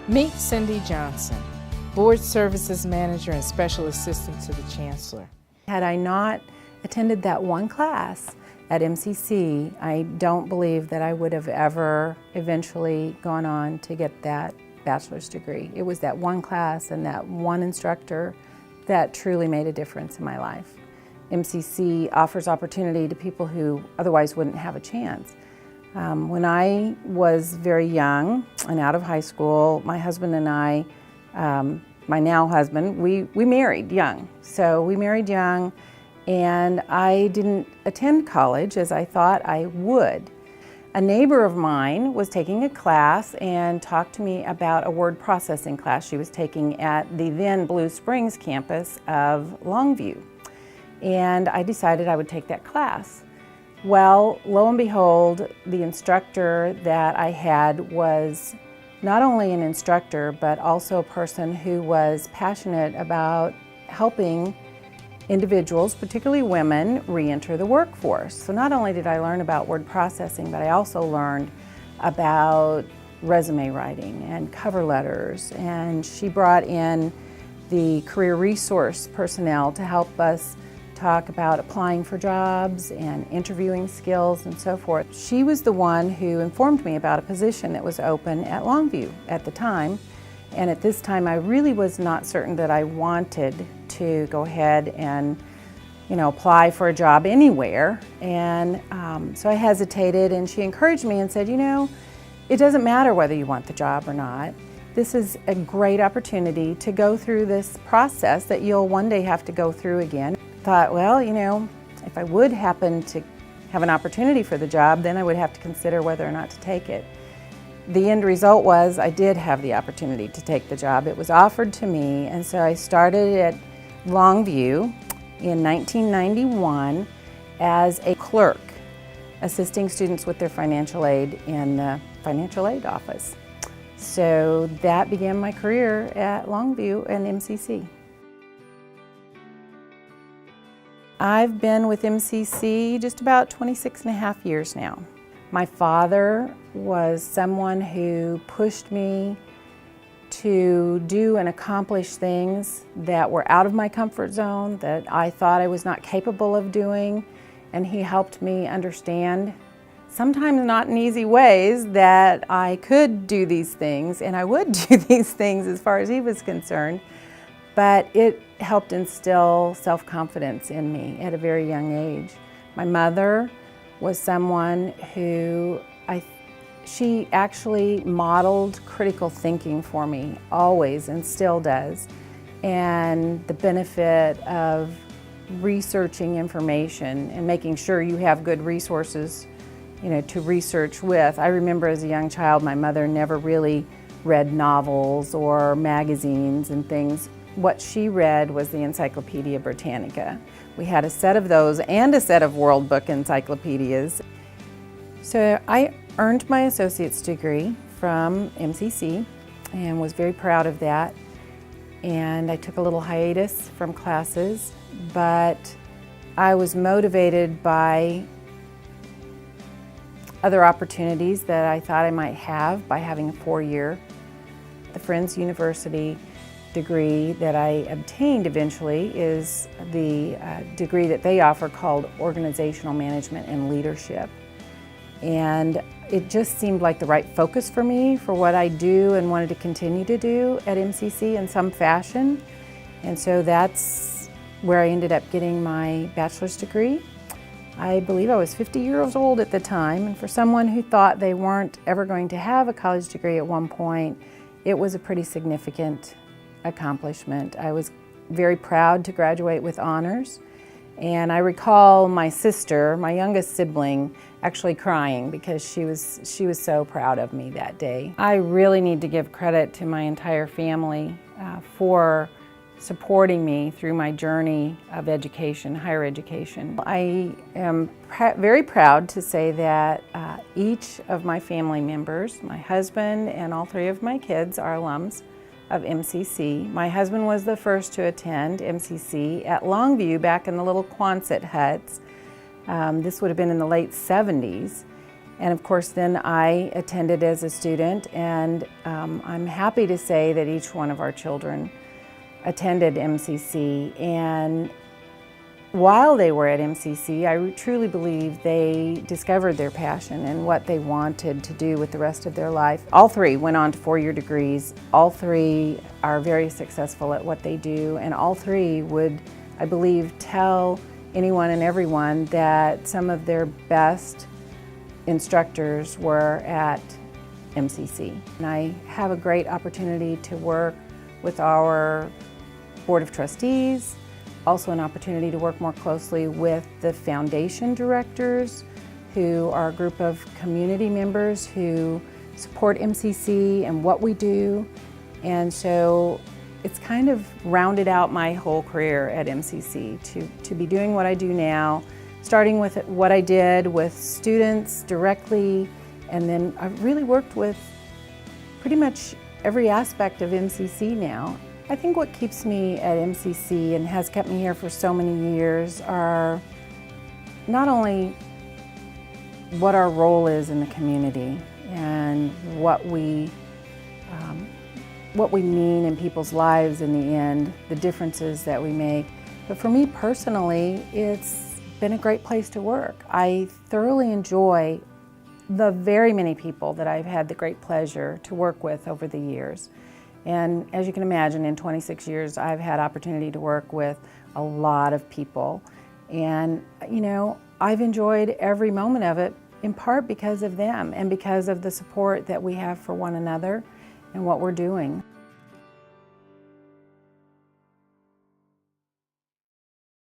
Meet Cindy Johnson, Board Services Manager and Special Assistant to the Chancellor. Had I not attended that one class at MCC, I don't believe that I would have ever eventually gone on to get that bachelor's degree. It was that one class and that one instructor that truly made a difference in my life. MCC offers opportunity to people who otherwise wouldn't have a chance. When I was very young and out of high school, my husband and I, my now husband, we married young. So we married young, and I didn't attend college as I thought I would. A neighbor of mine was taking a class and talked to me about a word processing class she was taking at the then Blue Springs campus of Longview. And I decided I would take that class. Well, lo and behold, the instructor that I had was not only an instructor, but also a person who was passionate about helping individuals, particularly women, re-enter the workforce. So not only did I learn about word processing, but I also learned about resume writing and cover letters. And she brought in the career resource personnel to help us talk about applying for jobs and interviewing skills and so forth. She was the one who informed me about a position that was open at Longview at the time. And at this time, I really was not certain that I wanted to go ahead and, apply for a job anywhere. And so I hesitated, and she encouraged me and said, it doesn't matter whether you want the job or not. This is a great opportunity to go through this process that you'll one day have to go through again. Thought, well, if I would happen to have an opportunity for the job, then I would have to consider whether or not to take it. The end result was I did have the opportunity to take the job. It was offered to me, and so I started at Longview in 1991 as a clerk, assisting students with their financial aid in the financial aid office. So that began my career at Longview and MCC. I've been with MCC just about 26 and a half years now. My father was someone who pushed me to do and accomplish things that were out of my comfort zone, that I thought I was not capable of doing, and he helped me understand, sometimes not in easy ways, that I could do these things, and I would do these things as far as he was concerned. But it helped instill self-confidence in me at a very young age. My mother was someone who she actually modeled critical thinking for me, always, and still does. And the benefit of researching information and making sure you have good resources, to research with. I remember as a young child, my mother never really read novels or magazines and things. What she read was the Encyclopedia Britannica. We had a set of those and a set of World Book encyclopedias. So I earned my associate's degree from MCC and was very proud of that. And I took a little hiatus from classes, but I was motivated by other opportunities that I thought I might have by having a 4-year. The Friends University degree that I obtained eventually is the degree that they offer called Organizational Management and Leadership. And it just seemed like the right focus for me for what I do and wanted to continue to do at MCC in some fashion. And so that's where I ended up getting my bachelor's degree. I believe I was 50 years old at the time, and for someone who thought they weren't ever going to have a college degree at one point, it was a pretty significant accomplishment. I was very proud to graduate with honors, and I recall my sister, my youngest sibling, actually crying because she was so proud of me that day. I really need to give credit to my entire family for supporting me through my journey of education, higher education. I am very proud to say that each of my family members, my husband and all 3 of my kids, are alums of MCC. My husband was the first to attend MCC at Longview back in the little Quonset huts. This would have been in the late 70s. And of course, then I attended as a student, and I'm happy to say that each one of our children attended MCC. And while they were at MCC, I truly believe they discovered their passion and what they wanted to do with the rest of their life. All three went on to four-year degrees. All three are very successful at what they do, and all three would, I believe, tell anyone and everyone that some of their best instructors were at MCC. And I have a great opportunity to work with our Board of Trustees, also an opportunity to work more closely with the foundation directors, who are a group of community members who support MCC and what we do. And so it's kind of rounded out my whole career at MCC to be doing what I do now, starting with what I did with students directly, and then I've really worked with pretty much every aspect of MCC now. I think what keeps me at MCC and has kept me here for so many years are not only what our role is in the community and what we mean in people's lives in the end, the differences that we make, but for me personally, it's been a great place to work. I thoroughly enjoy the very many people that I've had the great pleasure to work with over the years. And as you can imagine, in 26 years, I've had opportunity to work with a lot of people. And, you know, I've enjoyed every moment of it, in part because of them and because of the support that we have for one another and what we're doing.